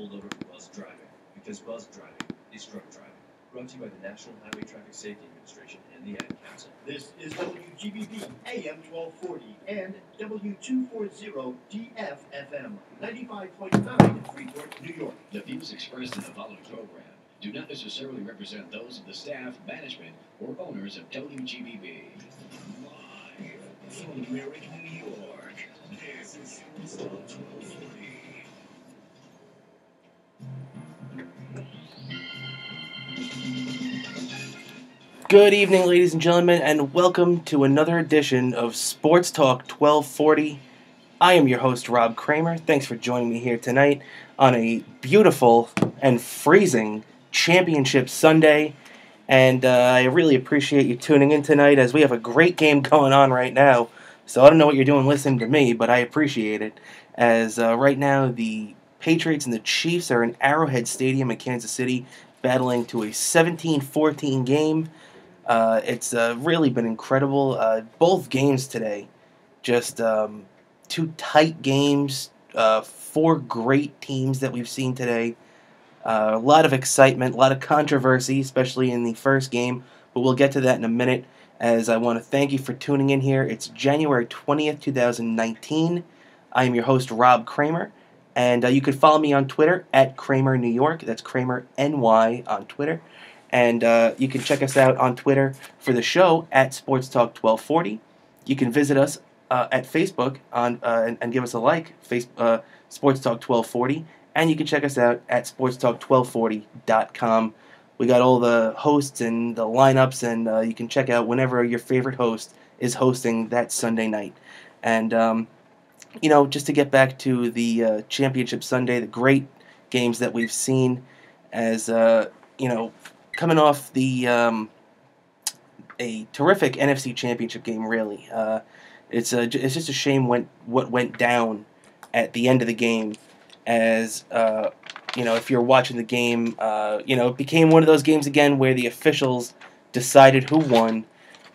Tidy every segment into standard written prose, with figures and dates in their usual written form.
pulled over for buzz driving, because buzz driving is drunk driving. Brought to you by the National Highway Traffic Safety Administration and the Ad Council. This is WGBB AM 1240 and W240 DF FM 95.9 Freeport, New York. The views expressed in the following program do not necessarily represent those of the staff, management, or owners of WGBB. Live from Merrick, New York, this is SportsTalk 1240. Good evening, ladies and gentlemen, and welcome to another edition of Sports Talk 1240. I am your host, Rob Cramer. Thanks for joining me here tonight on a beautiful and freezing championship Sunday. And I really appreciate you tuning in tonight as we have a great game going on right now. So I don't know what you're doing listening to me, but I appreciate it. As right now the Patriots and the Chiefs are in Arrowhead Stadium in Kansas City, battling to a 17-14 game. It's really been incredible. Both games today, just two tight games, four great teams that we've seen today. A lot of excitement, a lot of controversy, especially in the first game, but we'll get to that in a minute, as I want to thank you for tuning in here. It's January 20th, 2019. I am your host, Rob Cramer, and you can follow me on Twitter at Cramer New York. That's Cramer NY on Twitter. And you can check us out on Twitter for the show at SportsTalk 1240. You can visit us at Facebook and give us a like, SportsTalk 1240. And you can check us out at sportstalk1240.com. We got all the hosts and the lineups, and you can check out whenever your favorite host is hosting that Sunday night. And, just to get back to the Championship Sunday, the great games that we've seen as, coming off the a terrific NFC Championship game, really. It's just a shame what went down at the end of the game, as if you're watching the game, it became one of those games again where the officials decided who won,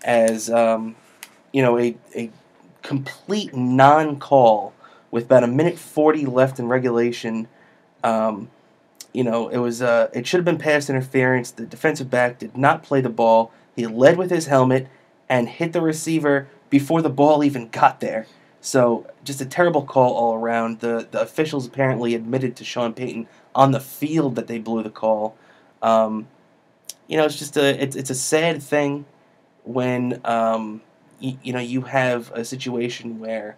as a complete non-call with about a minute 40 left in regulation. It should have been pass interference. The defensive back did not play the ball. He led with his helmet and hit the receiver before the ball even got there. So just a terrible call all around. The officials apparently admitted to Sean Payton on the field that they blew the call. It's just it's a sad thing when you have a situation where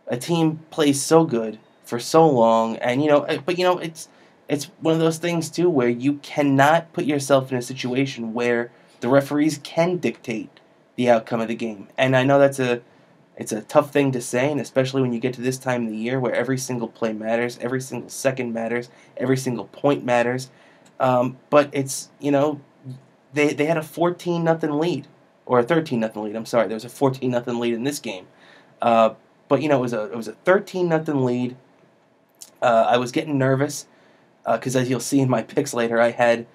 a team plays so good for so long, and it's one of those things, too, where you cannot put yourself in a situation where the referees can dictate the outcome of the game. And I know it's a tough thing to say, and especially when you get to this time of the year where every single play matters, every single second matters, every single point matters. But it's, they had a 14-0 lead, or a 13-0 lead. I'm sorry, there was a 14-0 lead in this game. But it was a 13-0 lead. I was getting nervous, because as you'll see in my picks later, I had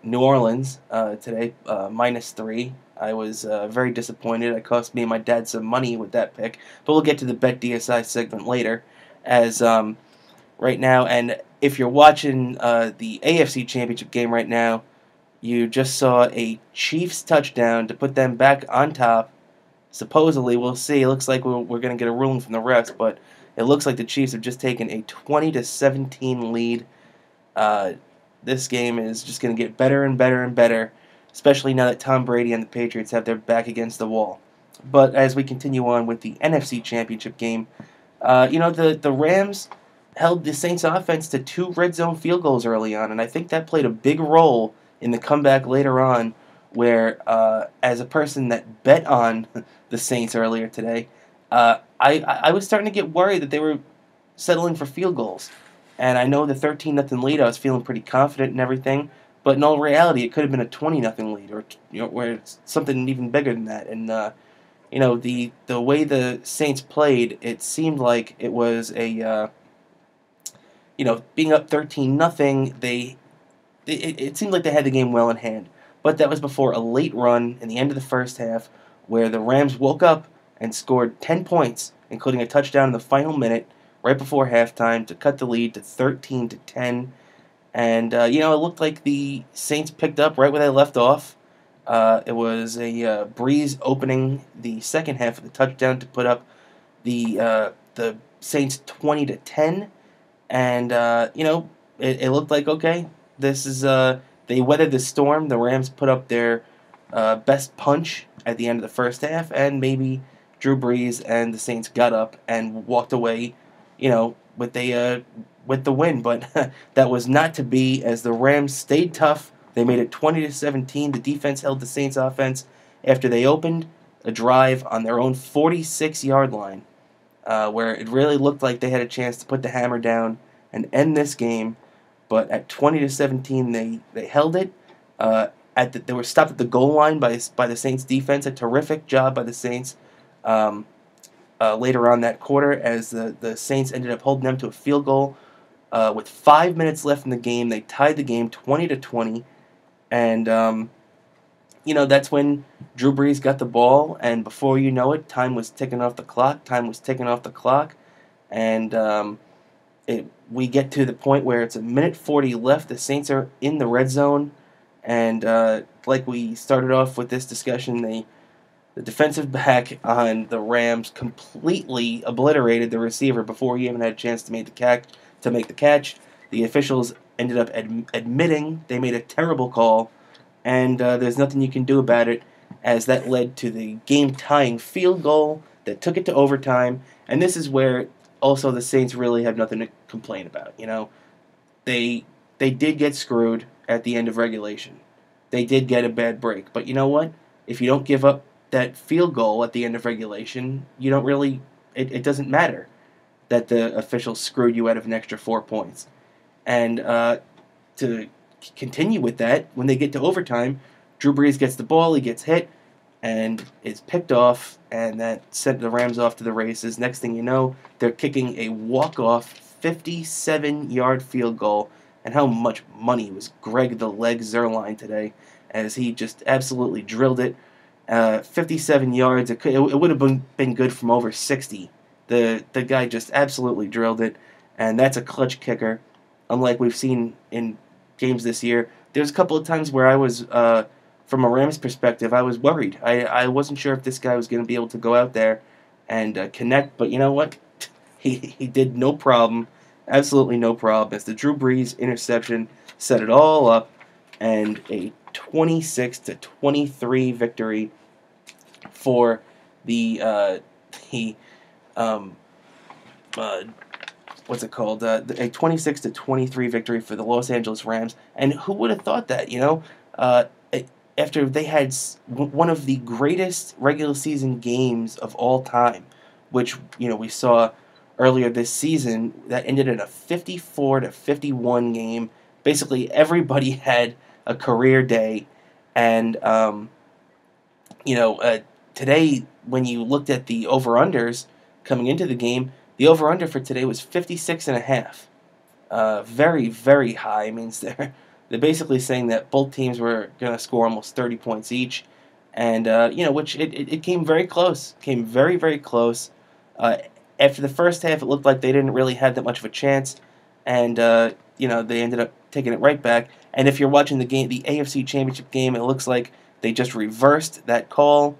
New Orleans today, -3. I was very disappointed. It cost me and my dad some money with that pick. But we'll get to the Bet DSI segment later. As right now, and if you're watching the AFC Championship game right now, you just saw a Chiefs touchdown to put them back on top. Supposedly, we'll see. It looks like we're going to get a ruling from the refs, but it looks like the Chiefs have just taken a 20-17 lead. This game is just going to get better and better and better, especially now that Tom Brady and the Patriots have their back against the wall. But as we continue on with the NFC Championship game, the Rams held the Saints offense to 2 red zone field goals early on, and I think that played a big role in the comeback later on, where as a person that bet on the Saints earlier today, I was starting to get worried that they were settling for field goals. And I know the 13-0 lead, I was feeling pretty confident and everything, but in all reality, it could have been a 20-0 lead, or where it's something even bigger than that. And the way the Saints played, it seemed like it was a being up 13-0, it seemed like they had the game well in hand. But that was before a late run in the end of the first half, where the Rams woke up and scored 10 points, including a touchdown in the final minute, right before halftime to cut the lead to 13-10. And, it looked like the Saints picked up right where they left off. It was a Breeze opening the second half of the touchdown to put up the Saints 20-10. And, it looked like, okay, this is, they weathered the storm. The Rams put up their best punch at the end of the first half, and maybe Drew Brees and the Saints got up and walked away, with the win. But that was not to be, as the Rams stayed tough. They made it 20-17. The defense held the Saints offense after they opened a drive on their own 46-yard line, where it really looked like they had a chance to put the hammer down and end this game. But at 20-17, they held it. They were stopped at the goal line by the Saints defense. A terrific job by the Saints later on that quarter, as the Saints ended up holding them to a field goal with 5 minutes left in the game. They tied the game 20-20, and that's when Drew Brees got the ball, and before you know it, time was ticking off the clock, and we get to the point where it's a minute 40 left. The Saints are in the red zone, and like we started off with this discussion, the defensive back on the Rams completely obliterated the receiver before he even had a chance to make the catch. The officials ended up admitting they made a terrible call, and there's nothing you can do about it, as that led to the game-tying field goal that took it to overtime. And this is where also the Saints really have nothing to complain about. They did get screwed at the end of regulation. They did get a bad break. But you know what? If you don't give up that field goal at the end of regulation, you don't really, it doesn't matter that the officials screwed you out of an extra 4 points. And to continue with that, when they get to overtime, Drew Brees gets the ball, he gets hit, and is picked off, and that sent the Rams off to the races. Next thing you know, they're kicking a walk-off 57-yard field goal. And how much money was Greg the Leg Zerline today, as he just absolutely drilled it. 57 yards, it would have been good from over 60. The guy just absolutely drilled it, and that's a clutch kicker, unlike we've seen in games this year. There's a couple of times where I was, from a Rams perspective, I was worried. I wasn't sure if this guy was going to be able to go out there and connect, but you know what? He did no problem, absolutely no problem, as the Drew Brees interception set it all up, and a 26-23 victory for the what's it called? A 26-23 victory for the Los Angeles Rams. And who would have thought that? After they had one of the greatest regular season games of all time, which we saw earlier this season, that ended in a 54-51 game. Basically, everybody had a career day, and today, when you looked at the over-unders coming into the game, the over-under for today was 56.5. Very, very high. Means they're basically saying that both teams were going to score almost 30 points each, and which it came very close. Came very, very close. After the first half, it looked like they didn't really have that much of a chance, and they ended up taking it right back. And if you're watching the game, the AFC Championship game, it looks like they just reversed that call,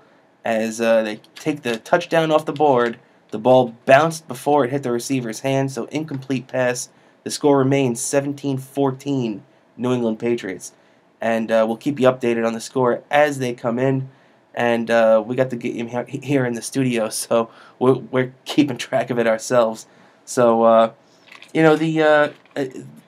as they take the touchdown off the board. The ball bounced before it hit the receiver's hand, so incomplete pass. The score remains 17-14, New England Patriots. And we'll keep you updated on the score as they come in. And we got the game here in the studio, so we're keeping track of it ourselves. So, the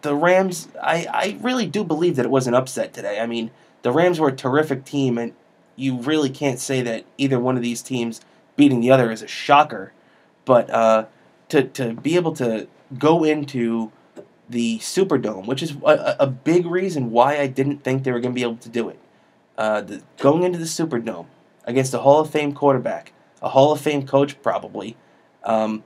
Rams, I really do believe that it was an upset today. I mean, the Rams were a terrific team, and you really can't say that either one of these teams beating the other is a shocker. But to be able to go into the Superdome, which is a big reason why I didn't think they were going to be able to do it. Going into the Superdome against a Hall of Fame quarterback, a Hall of Fame coach probably, and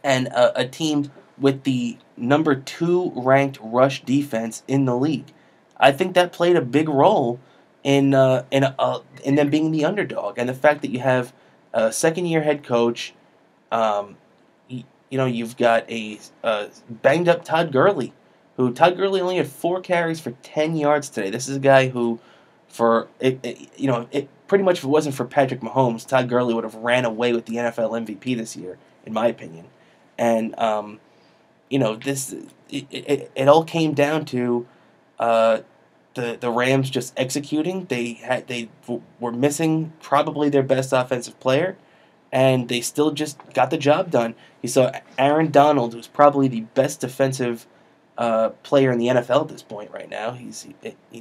a team with the number 2 ranked rush defense in the league. I think that played a big role in them being the underdog, and the fact that you have a second-year head coach, you've got a banged up Todd Gurley, who Todd Gurley only had 4 carries for 10 yards today. This is a guy who, pretty much if it wasn't for Patrick Mahomes, Todd Gurley would have ran away with the NFL MVP this year, in my opinion. And it all came down to the Rams just executing. They were missing probably their best offensive player, and they still just got the job done. You saw Aaron Donald, who's probably the best defensive player in the NFL at this point right now. He's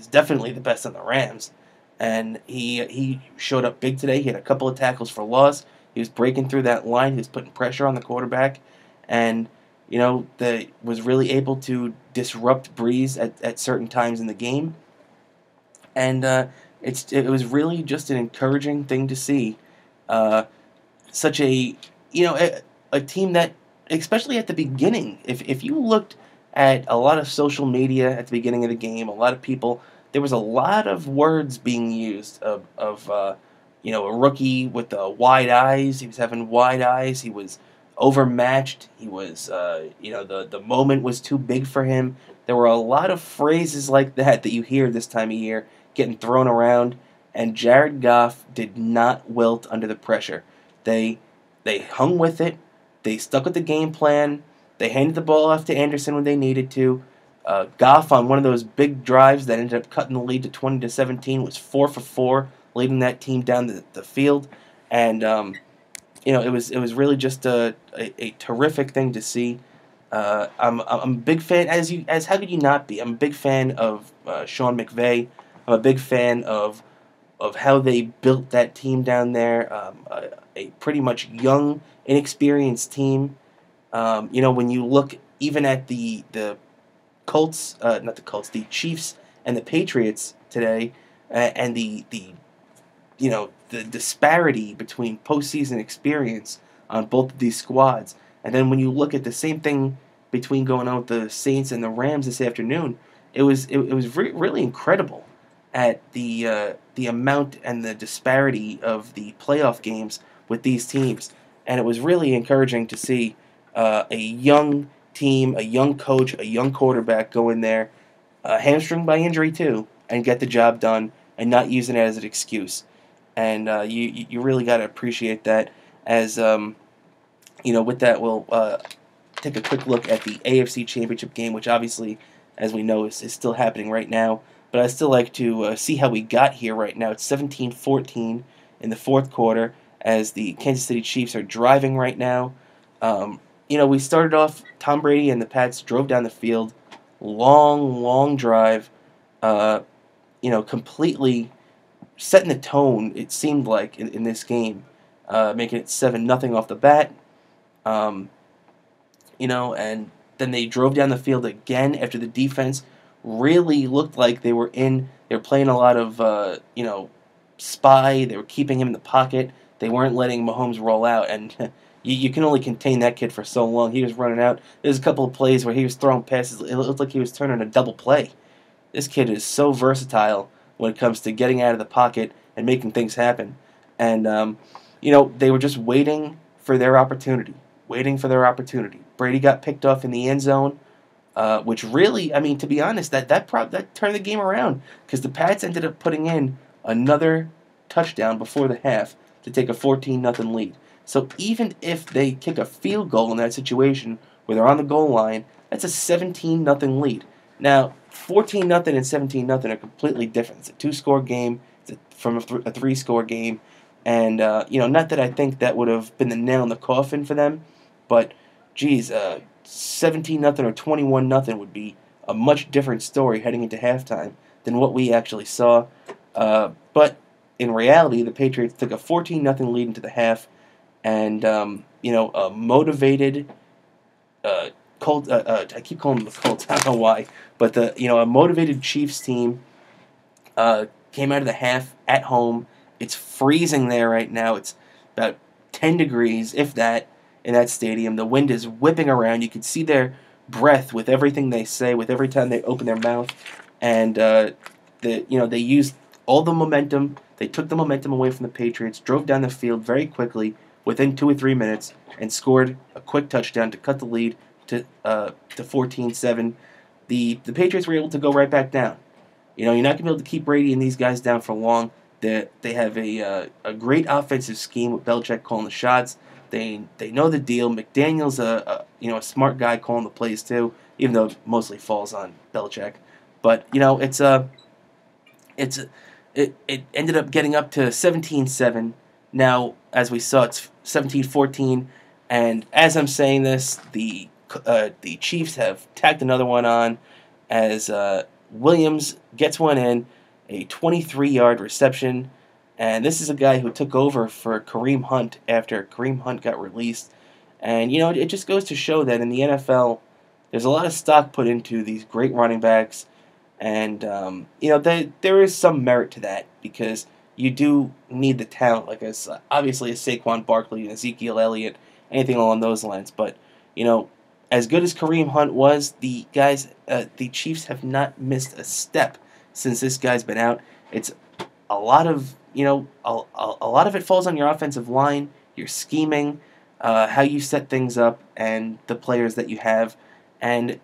definitely the best on the Rams, and he showed up big today. He had a couple of tackles for loss. He was breaking through that line. He was putting pressure on the quarterback, and was really able to disrupt Breeze at certain times in the game. And it was really just an encouraging thing to see. Such a team that, especially at the beginning, if you looked at a lot of social media at the beginning of the game, a lot of people, there was a lot of words being used of a rookie with wide eyes. He was having wide eyes. He was overmatched. He was the moment was too big for him. There were a lot of phrases like that you hear this time of year getting thrown around, and Jared Goff did not wilt under the pressure. They hung with it. They stuck with the game plan. They handed the ball off to Anderson when they needed to. Goff, on one of those big drives that ended up cutting the lead to 20-17, was 4 for 4, leading that team down the field. And it was really just a terrific thing to see. I'm a big fan, as how could you not be? I'm a big fan of Sean McVay. I'm a big fan of how they built that team down there. A pretty much young, inexperienced team. When you look even at the Colts, not the Colts, the Chiefs and the Patriots today, and the disparity between postseason experience on both of these squads, and then when you look at the same thing between going on with the Saints and the Rams this afternoon, it was really incredible at the amount and the disparity of the playoff games with these teams, and it was really encouraging to see a young team, a young coach, a young quarterback go in there, hamstringed by injury too, and get the job done and not using it as an excuse. And you really got to appreciate that. As with that, we'll take a quick look at the AFC Championship game, which obviously, as we know, is still happening right now. But I'd still like to see how we got here right now. It's 17-14 in the fourth quarter as the Kansas City Chiefs are driving right now. We started off, Tom Brady and the Pats drove down the field. Long drive. Completely setting the tone, it seemed like, in this game. Making it 7-0 off the bat. And then they drove down the field again after the defense really looked like they were playing a lot of, spy. They were keeping him in the pocket. They weren't letting Mahomes roll out, and you can only contain that kid for so long. He was running out. There's a couple of plays where he was throwing passes. It looked like he was turning a double play. This kid is so versatile when it comes to getting out of the pocket and making things happen. And, they were just waiting for their opportunity. Brady got picked off in the end zone. Which really, to be honest, that turned the game around, because the Pats ended up putting in another touchdown before the half to take a 14-0 lead. So even if they kick a field goal in that situation where they're on the goal line, that's a 17-0 lead. Now, 14-0 and 17-0 are completely different. It's a 2-score game from a 3-score game, and not that I think that would have been the nail in the coffin for them, but geez, 17-0 or 21-0 would be a much different story heading into halftime than what we actually saw. But in reality, the Patriots took a 14-0 lead into the half, and a motivated Colts. I keep calling them the Colts. I don't know why, but a motivated Chiefs team came out of the half at home. It's freezing there right now. It's about 10 degrees, if that, in that stadium. The wind is whipping around. You can see their breath with everything they say, with every time they open their mouth. And they used all the momentum. They took the momentum away from the Patriots, drove down the field very quickly, within 2 or 3 minutes and scored a quick touchdown to cut the lead to 14-7. The Patriots were able to go right back down. You're not going to be able to keep Brady and these guys down for long. They have a great offensive scheme with Belichick calling the shots. They know the deal. McDaniel's a smart guy calling the plays too, even though it mostly falls on Belichick. But it ended up getting up to 17-7. Now, as we saw, it's 17-14. And as I'm saying this, the Chiefs have tacked another one on as Williams gets one in, a 23-yard reception. And this is a guy who took over for Kareem Hunt after Kareem Hunt got released. And, it just goes to show that in the NFL, there's a lot of stock put into these great running backs. And, there is some merit to that because you do need the talent, like obviously a Saquon Barkley and Ezekiel Elliott, anything along those lines. But, as good as Kareem Hunt was, the Chiefs have not missed a step since this guy's been out. It's a lot of, a lot of it falls on your offensive line, your scheming, how you set things up, and the players that you have. And,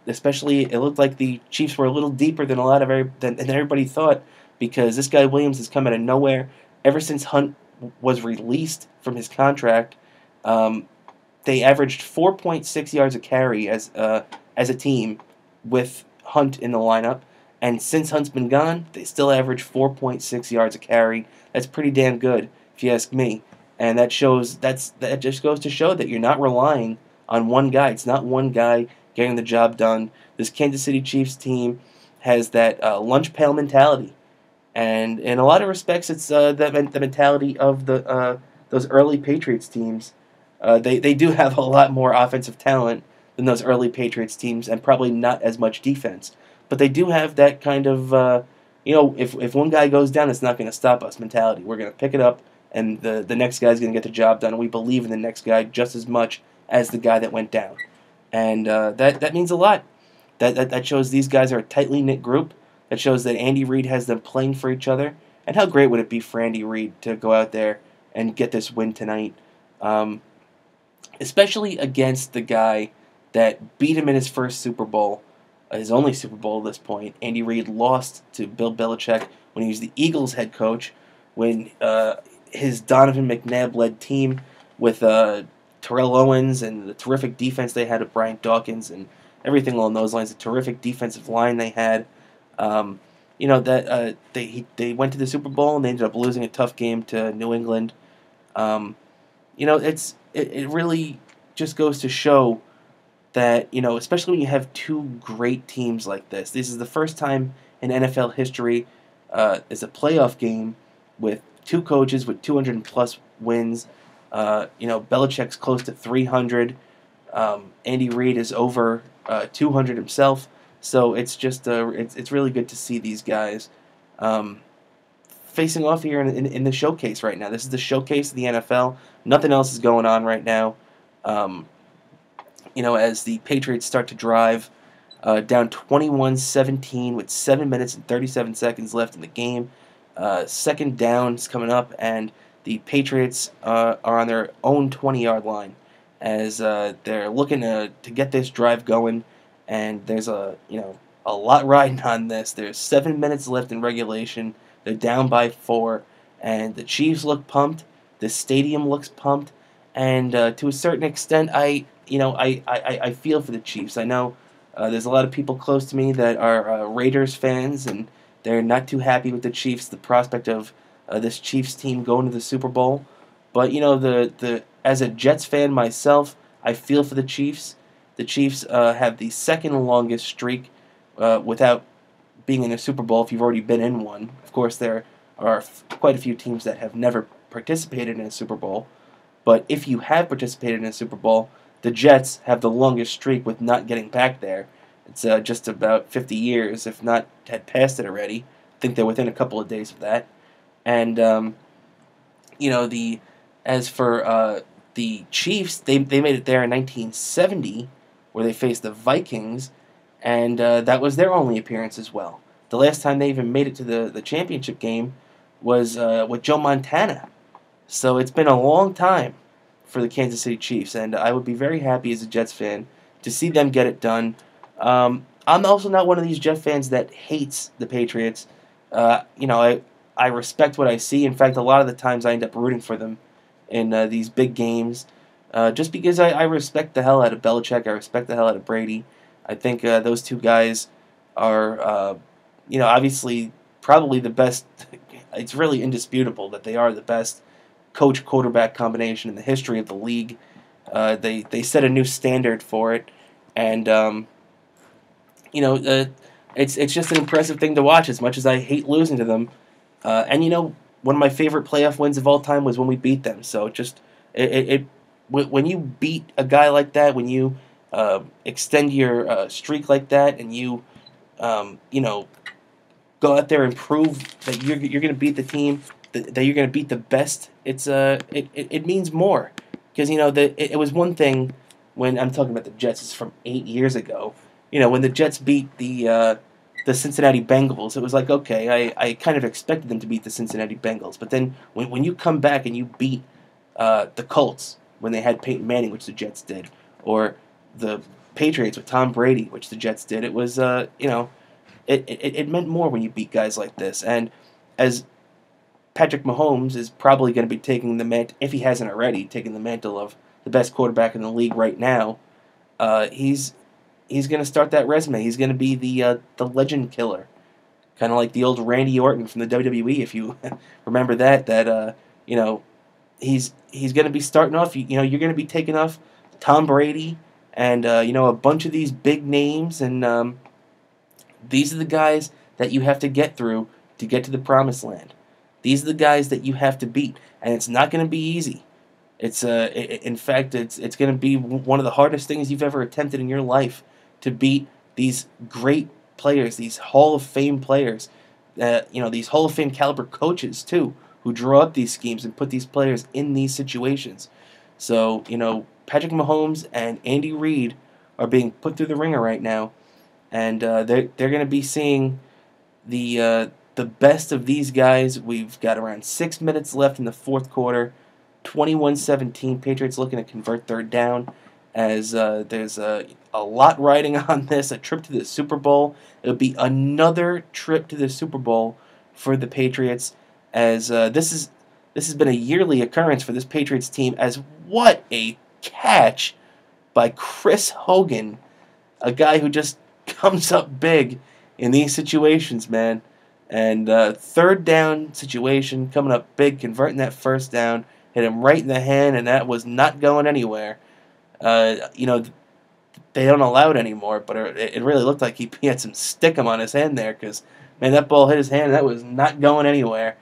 especially it looked like the Chiefs were a little deeper than than everybody thought because this guy Williams has come out of nowhere. Ever since Hunt was released from his contract, they averaged 4.6 yards a carry as a team with Hunt in the lineup. And since Hunt's been gone, they still average 4.6 yards a carry. That's pretty damn good, if you ask me. And that just goes to show that you're not relying on one guy. It's not one guy getting the job done. This Kansas City Chiefs team has that lunch pail mentality. And in a lot of respects, it's the mentality of those early Patriots teams. They do have a lot more offensive talent than those early Patriots teams and probably not as much defense. But they do have that kind of, if one guy goes down, it's not going to stop us mentality. We're going to pick it up, and the next guy's going to get the job done. And we believe in the next guy just as much as the guy that went down. And that means a lot. That shows these guys are a tightly knit group. That shows that Andy Reid has them playing for each other. And how great would it be for Andy Reid to go out there and get this win tonight, especially against the guy that beat him in his first Super Bowl, his only Super Bowl at this point. Andy Reid lost to Bill Belichick when he was the Eagles head coach, when his Donovan McNabb-led team with Terrell Owens and the terrific defense they had with Brian Dawkins and everything along those lines, the terrific defensive line they had. They went to the Super Bowl and they ended up losing a tough game to New England. It really just goes to show that, especially when you have two great teams like this. This is the first time in NFL history is a playoff game with two coaches with 200-plus wins. Belichick's close to 300. Andy Reid is over 200 himself. So it's just it's really good to see these guys facing off here in the showcase right now. This is the showcase of the NFL. Nothing else is going on right now. As the Patriots start to drive down 21-17 with 7 minutes and 37 seconds left in the game. Second down is coming up, and the Patriots are on their own 20-yard line as they're looking to get this drive going. And there's a lot riding on this. There's 7 minutes left in regulation. They're down by 4, and the Chiefs look pumped. The stadium looks pumped, and to a certain extent, I feel for the Chiefs. I know there's a lot of people close to me that are Raiders fans, and they're not too happy with the Chiefs, the prospect of this Chiefs team going to the Super Bowl. But as a Jets fan myself, I feel for the Chiefs. The Chiefs have the second longest streak without being in a Super Bowl if you've already been in one. Of course, there are quite a few teams that have never participated in a Super Bowl. But if you have participated in a Super Bowl, the Jets have the longest streak with not getting back there. It's just about 50 years, if not had passed it already. I think they're within a couple of days of that. And, as for the Chiefs, they made it there in 1970, where they faced the Vikings, and that was their only appearance as well. The last time they even made it to the championship game was with Joe Montana, So it's been a long time for the Kansas City Chiefs, and I would be very happy as a Jets fan to see them get it done. I'm also not one of these Jet fans that hates the Patriots. I respect what I see. In fact, a lot of the times I end up rooting for them in these big games, just because I respect the hell out of Belichick. I respect the hell out of Brady. I think those two guys are, obviously probably the best. It's really indisputable that they are the best coach-quarterback combination in the history of the league. They set a new standard for it, and it's just an impressive thing to watch. As much as I hate losing to them, one of my favorite playoff wins of all time was when we beat them. So when you beat a guy like that, when you extend your streak like that, and you go out there and prove that you're going to beat the team, that you're going to beat the best, it means more. Because it was one thing when I'm talking about the Jets. It's from 8 years ago. When the Jets beat the Cincinnati Bengals, it was like, okay, I kind of expected them to beat the Cincinnati Bengals. But then when you come back and you beat the Colts when they had Peyton Manning, which the Jets did, or the Patriots with Tom Brady, which the Jets did, it was it meant more when you beat guys like this. And as Patrick Mahomes is probably going to be taking the mantle, if he hasn't already, taking the mantle of the best quarterback in the league right now, he's going to start that resume. He's going to be the legend killer, kind of like the old Randy Orton from the WWE, if you remember that. He's going to be starting off. You're going to be taking off Tom Brady and a bunch of these big names, and these are the guys that you have to get through to get to the promised land. These are the guys that you have to beat, and it's not going to be easy. In fact, it's going to be one of the hardest things you've ever attempted in your life to beat these great players, these Hall of Fame players, these Hall of Fame caliber coaches too, who draw up these schemes and put these players in these situations. So Patrick Mahomes and Andy Reid are being put through the ringer right now, and they're going to be seeing the best of these guys. We've got around 6 minutes left in the fourth quarter. 21-17. Patriots looking to convert third down, as there's a lot riding on this. A trip to the Super Bowl. It would be another trip to the Super Bowl for the Patriots, as this has been a yearly occurrence for this Patriots team. As what a catch by Chris Hogan, a guy who just comes up big in these situations, man. And third down situation, coming up big, converting that first down. Hit him right in the hand, and that was not going anywhere. They don't allow it anymore, but it really looked like he had some stickum on his hand there, because, man, that ball hit his hand, and that was not going anywhere.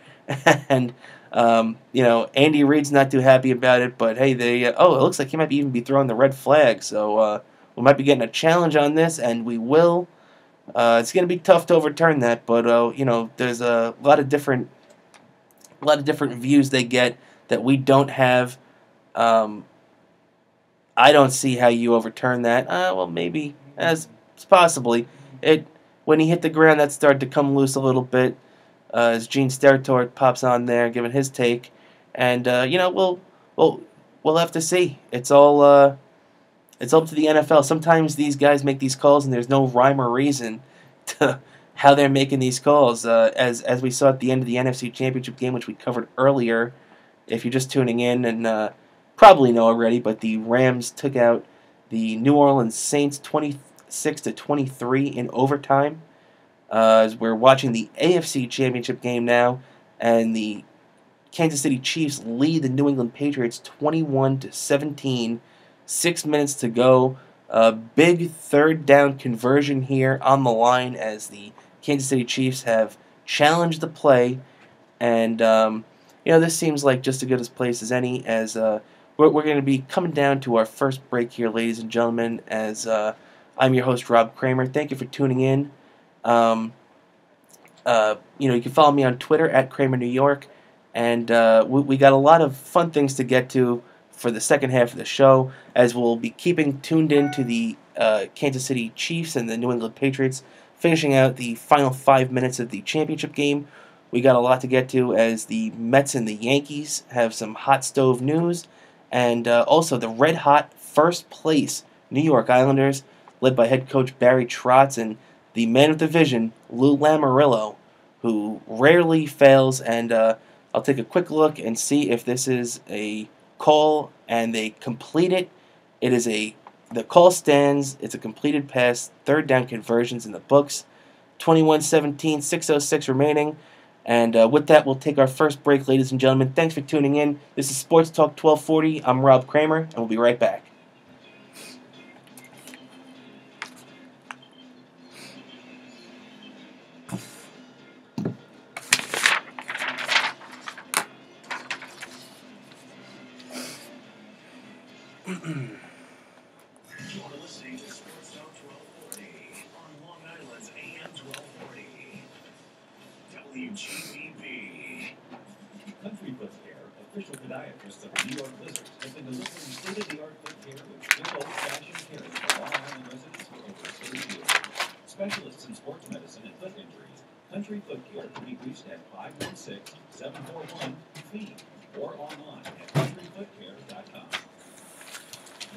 And, Andy Reid's not too happy about it, but, hey, it looks like he might even be throwing the red flag, so we might be getting a challenge on this, and we will. It's going to be tough to overturn that, but, there's a lot of different views they get that we don't have. I don't see how you overturn that. Well, maybe, as possibly. When he hit the ground, that started to come loose a little bit, as Gene Steratore pops on there, giving his take, and we'll have to see. It's all up to the NFL. Sometimes these guys make these calls, and there's no rhyme or reason to how they're making these calls. As we saw at the end of the NFC Championship game, which we covered earlier. If you're just tuning in, and probably know already, but the Rams took out the New Orleans Saints 26-23 in overtime. As we're watching the AFC Championship game now, and the Kansas City Chiefs lead the New England Patriots 21-17. 6 minutes to go. A big third down conversion here on the line, as the Kansas City Chiefs have challenged the play, and this seems like just as good a place as any, as we're going to be coming down to our first break here, ladies and gentlemen, as I'm your host, Rob Cramer. Thank you for tuning in. You can follow me on Twitter at CramerNewYork, and we got a lot of fun things to get to for the second half of the show, as we'll be keeping tuned in to the Kansas City Chiefs and the New England Patriots, finishing out the final 5 minutes of the championship game. We got a lot to get to as the Mets and the Yankees have some hot stove news, and also the red-hot first place New York Islanders, led by head coach Barry Trotz and the man with the vision, Lou Lamoriello, who rarely fails. And I'll take a quick look and see if this is a call, and they complete it. The call stands. It's a completed pass, third down conversions in the books. 21-17, 6:06 remaining. And with that, we'll take our first break, ladies and gentlemen. Thanks for tuning in. This is Sports Talk 1240. I'm Rob Cramer, and we'll be right back. You're listening to Sports Talk 1240 on Long Island's AM 1240. WGBB. Country Foot Care, official podiatrists of the New York Lizards, has been delivering state-of-the-art foot care with good old-fashioned care to Long Island residents for over 30 years. Specialists in sports medicine and foot injuries, Country Foot Care can be reached at 516-741-FEED or online at countryfootcare.com.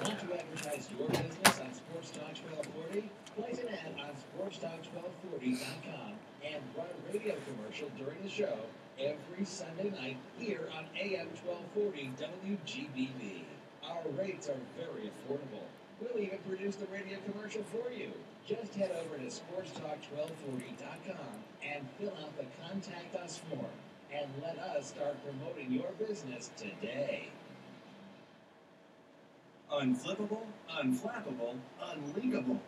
Want to advertise your business on Sports Talk 1240? Place an ad on sportstalk1240.com and run a radio commercial during the show every Sunday night here on AM 1240 WGBB. Our rates are very affordable. We'll even produce the radio commercial for you. Just head over to sportstalk1240.com and fill out the Contact Us form and let us start promoting your business today. Unflippable, unflappable, unleakable.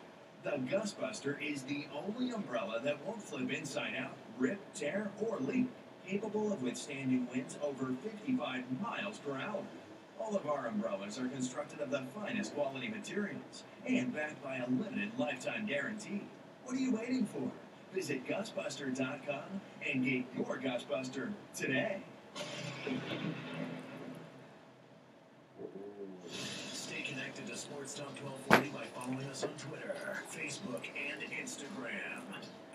The Gustbuster is the only umbrella that won't flip inside out, rip, tear, or leak. Capable of withstanding winds over 55 miles per hour. All of our umbrellas are constructed of the finest quality materials and backed by a limited lifetime guarantee. What are you waiting for? Visit Gustbuster.com and get your Gustbuster today. Stay connected to Sports Talk 1240 by following us on Twitter, Facebook, and Instagram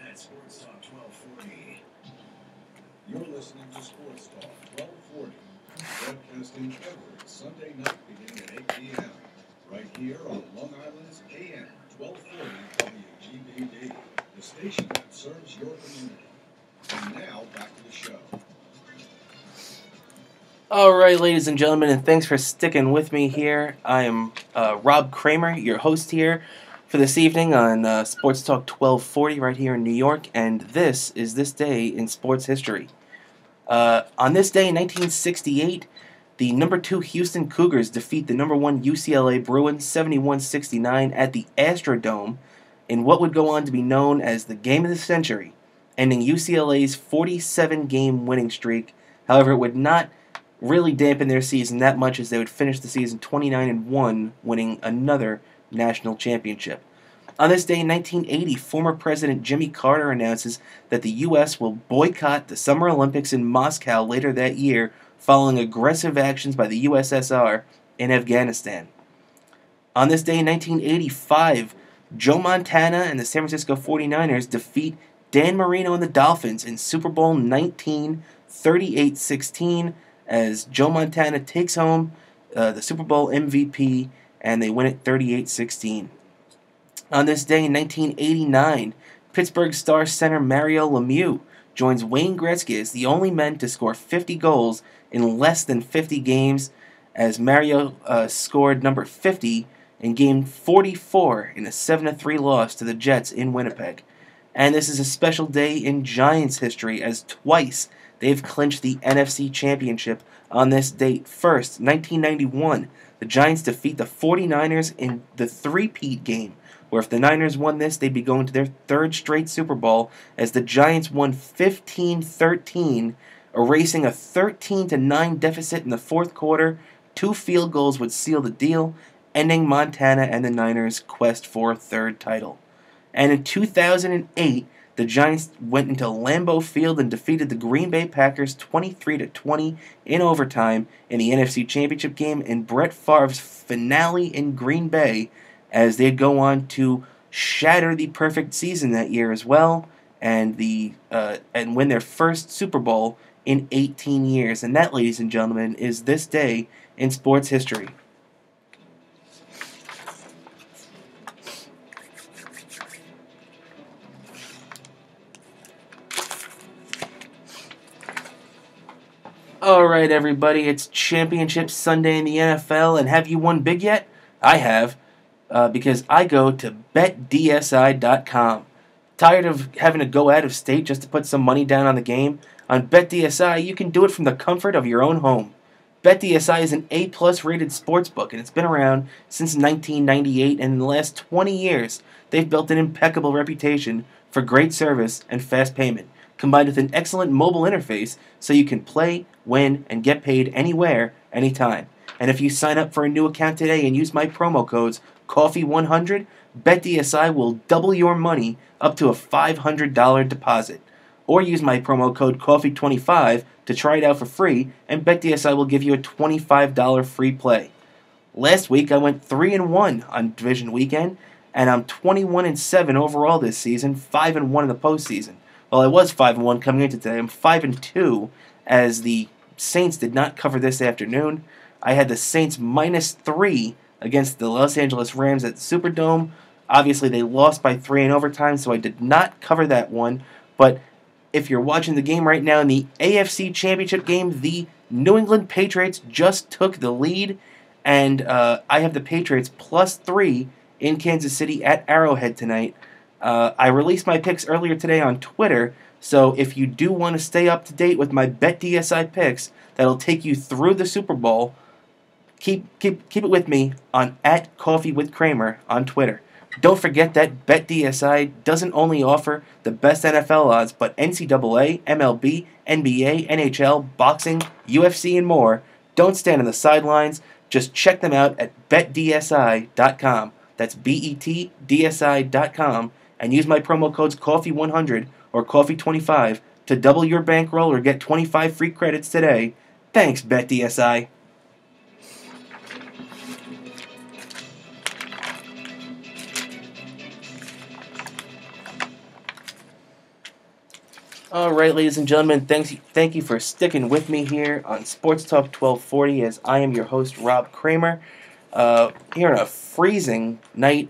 at Sports Talk 1240. You're listening to Sports Talk 1240, broadcasting every Sunday night beginning at 8 p.m. right here on Long Island's AM 1240 WGBB, the station that serves your community. And now, back to the show. All right, ladies and gentlemen, and thanks for sticking with me here. I am Rob Cramer, your host here for this evening on Sports Talk 1240 right here in New York, and this is This Day in Sports History. On this day in 1968, the number 2 Houston Cougars defeat the number 1 UCLA Bruins 71-69 at the Astrodome in what would go on to be known as the Game of the Century, ending UCLA's 47-game winning streak. However, it would not really dampen their season that much, as they would finish the season 29-1, winning another national championship. On this day in 1980, former President Jimmy Carter announces that the U.S. will boycott the Summer Olympics in Moscow later that year, following aggressive actions by the USSR in Afghanistan. On this day in 1985, Joe Montana and the San Francisco 49ers defeat Dan Marino and the Dolphins in Super Bowl 19, 38-16, as Joe Montana takes home the Super Bowl MVP, and they win it 38-16. On this day in 1989, Pittsburgh Star center Mario Lemieux joins Wayne Gretzky as the only men to score 50 goals in less than 50 games, as Mario scored number 50 in Game 44 in a 7-3 loss to the Jets in Winnipeg. And this is a special day in Giants history, as twice they've clinched the NFC Championship on this date. First, 1991, the Giants defeat the 49ers in the three-peat game, where if the Niners won this, they'd be going to their third straight Super Bowl, as the Giants won 15-13, erasing a 13-9 deficit in the fourth quarter. 2 field goals would seal the deal, ending Montana and the Niners' quest for a third title. And in 2008, the Giants went into Lambeau Field and defeated the Green Bay Packers 23-20 in overtime in the NFC Championship game in Brett Favre's finale in Green Bay, as they'd go on to shatter the perfect season that year as well, and and win their first Super Bowl in 18 years. And that, ladies and gentlemen, is this day in sports history. All right, everybody, it's Championship Sunday in the NFL, and have you won big yet? I have, because I go to BetDSI.com. Tired of having to go out of state just to put some money down on the game? On BetDSI, you can do it from the comfort of your own home. BetDSI is an A-plus rated sportsbook, and it's been around since 1998, and in the last 20 years, they've built an impeccable reputation for great service and fast payment, combined with an excellent mobile interface so you can play, win, and get paid anywhere, anytime. And if you sign up for a new account today and use my promo codes COFFEE100, BetDSI will double your money up to a $500 deposit. Or use my promo code COFFEE25 to try it out for free, and BetDSI will give you a $25 free play. Last week I went 3-1 on division weekend, and I'm 21-7 overall this season, 5-1 in the postseason. Well, I was 5-1 coming into today. I'm 5-2 as the Saints did not cover this afternoon. I had the Saints -3 against the Los Angeles Rams at the Superdome. Obviously, they lost by 3 in overtime, so I did not cover that one. But if you're watching the game right now in the AFC Championship game, the New England Patriots just took the lead, and I have the Patriots +3 in Kansas City at Arrowhead tonight. I released my picks earlier today on Twitter, so if you do want to stay up to date with my BetDSI picks that'll take you through the Super Bowl, keep it with me on @CoffeeWithCramer on Twitter. Don't forget that BetDSI doesn't only offer the best NFL odds, but NCAA, MLB, NBA, NHL, boxing, UFC, and more. Don't stand on the sidelines. Just check them out at BetDSI.com. That's BetDSI.com. And use my promo codes COFFEE100 or COFFEE25 to double your bankroll or get 25 free credits today. Thanks, BetDSI. All right, ladies and gentlemen, thank you for sticking with me here on Sports Talk 1240 as I am your host, Rob Cramer. Here on a freezing night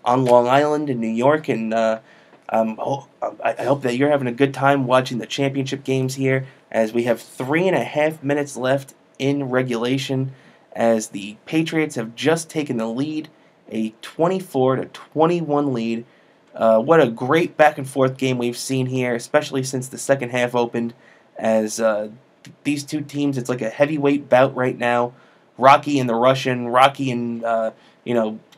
on Long Island in New York, and I hope that you're having a good time watching the championship games here as we have 3.5 minutes left in regulation as the Patriots have just taken the lead, a 24-21 lead. What a great back-and-forth game we've seen here, especially since the second half opened, as these two teams, it's like a heavyweight bout right now. Rocky and the Russian, Rocky and,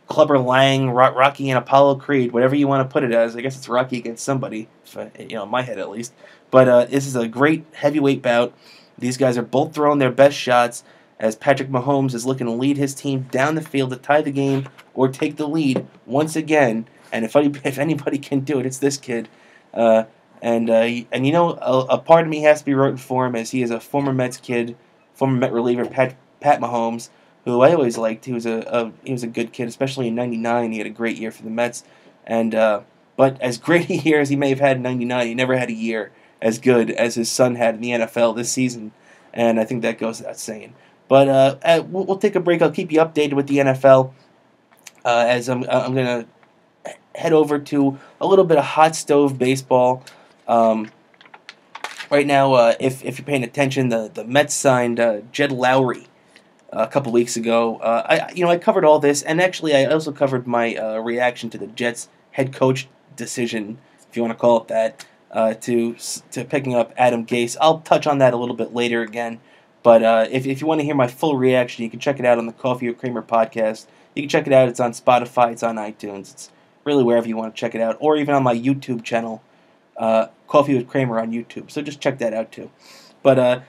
Clubber Lang, Rocky and Apollo Creed, whatever you want to put it as. I guess it's Rocky against somebody, in my head at least. But this is a great heavyweight bout. These guys are both throwing their best shots as Patrick Mahomes is looking to lead his team down the field to tie the game or take the lead once again. And if anybody can do it, it's this kid. A part of me has to be rooting for him as he is a former Mets kid, former Met reliever, Pat Mahomes, who I always liked. He was a good kid, especially in '99. He had a great year for the Mets. But as great a year as he may have had in '99, he never had a year as good as his son had in the NFL this season. And I think that goes without saying. But we'll take a break. I'll keep you updated with the NFL as I'm going to head over to a little bit of hot stove baseball. Right now, if you're paying attention, the Mets signed Jed Lowry a couple weeks ago. I covered all this, and actually I also covered my reaction to the Jets head coach decision, if you want to call it that, to picking up Adam Gase. I'll touch on that a little bit later again. But if you want to hear my full reaction, you can check it out on the Coffee with Kramer podcast. You can check it out. It's on Spotify. It's on iTunes. It's really wherever you want to check it out. Or even on my YouTube channel, Coffee with Kramer on YouTube. So just check that out too. But,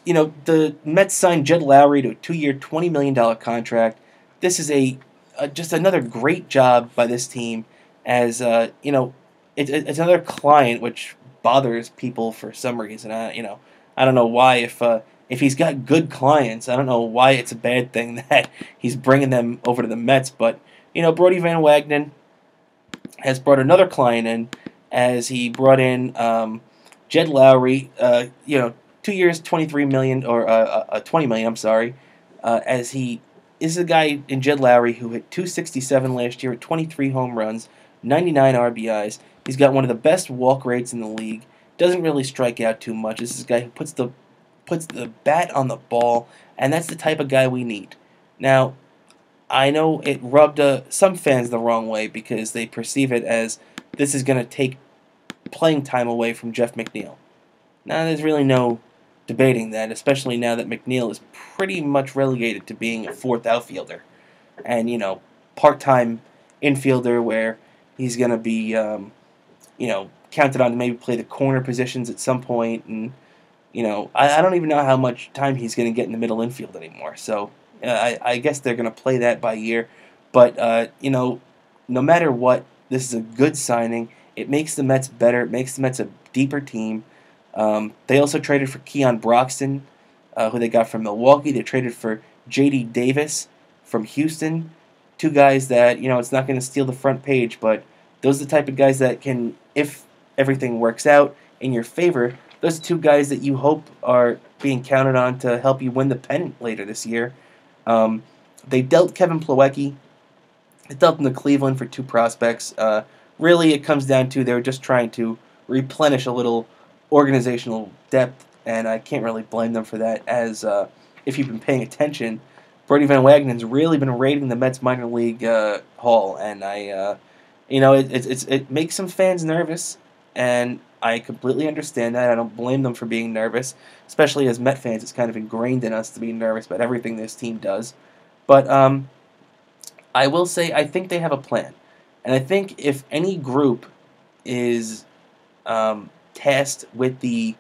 the Mets signed Jed Lowry to a 2-year, $20 million contract. This is just another great job by this team as, it's another client which bothers people for some reason. I don't know why if he's got good clients, I don't know why it's a bad thing that he's bringing them over to the Mets. But, Brody Van Wagenen has brought another client in, as he brought in Jed Lowry, 2 years, 23 million, or 20 million, I'm sorry, as he is a guy in Jed Lowry who hit 267 last year with 23 home runs, 99 RBIs. He's got one of the best walk rates in the league. Doesn't really strike out too much. This is a guy who puts the bat on the ball, and that's the type of guy we need. Now, I know it rubbed some fans the wrong way because they perceive it as this is going to take playing time away from Jeff McNeil. Now, there's really no debating that, especially now that McNeil is pretty much relegated to being a fourth outfielder and, part-time infielder where he's going to be, counted on to maybe play the corner positions at some point. And, I don't even know how much time he's going to get in the middle infield anymore. So I guess they're going to play that by ear. But, no matter what, this is a good signing. It makes the Mets better. It makes the Mets a deeper team. They also traded for Keon Broxton, who they got from Milwaukee. They traded for J.D. Davis from Houston. Two guys that, it's not going to steal the front page, but those are the type of guys that can, if everything works out in your favor, those are two guys that you hope are being counted on to help you win the pennant later this year. They dealt Kevin Plawecki. They dealt him to Cleveland for two prospects. Really, it comes down to they were just trying to replenish a little organizational depth, and I can't really blame them for that, as if you've been paying attention, Brodie Van Wagenen's really been raiding the Mets minor league hall, and it makes some fans nervous, and I completely understand that. I don't blame them for being nervous, especially as Met fans. It's kind of ingrained in us to be nervous about everything this team does. But I will say I think they have a plan, and I think if any group is tasked with the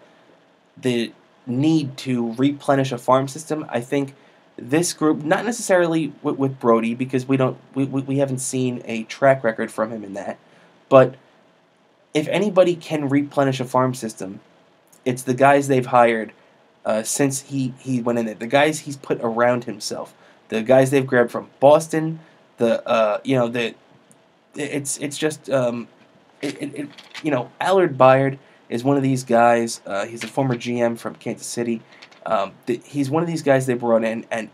need to replenish a farm system, I think this group, not necessarily with Brodie, because we haven't seen a track record from him in that, but if anybody can replenish a farm system, it's the guys they've hired since he went in there, the guys he's put around himself, the guys they've grabbed from Boston, Allard Bayard is one of these guys. He's a former GM from Kansas City. He's one of these guys they brought in, and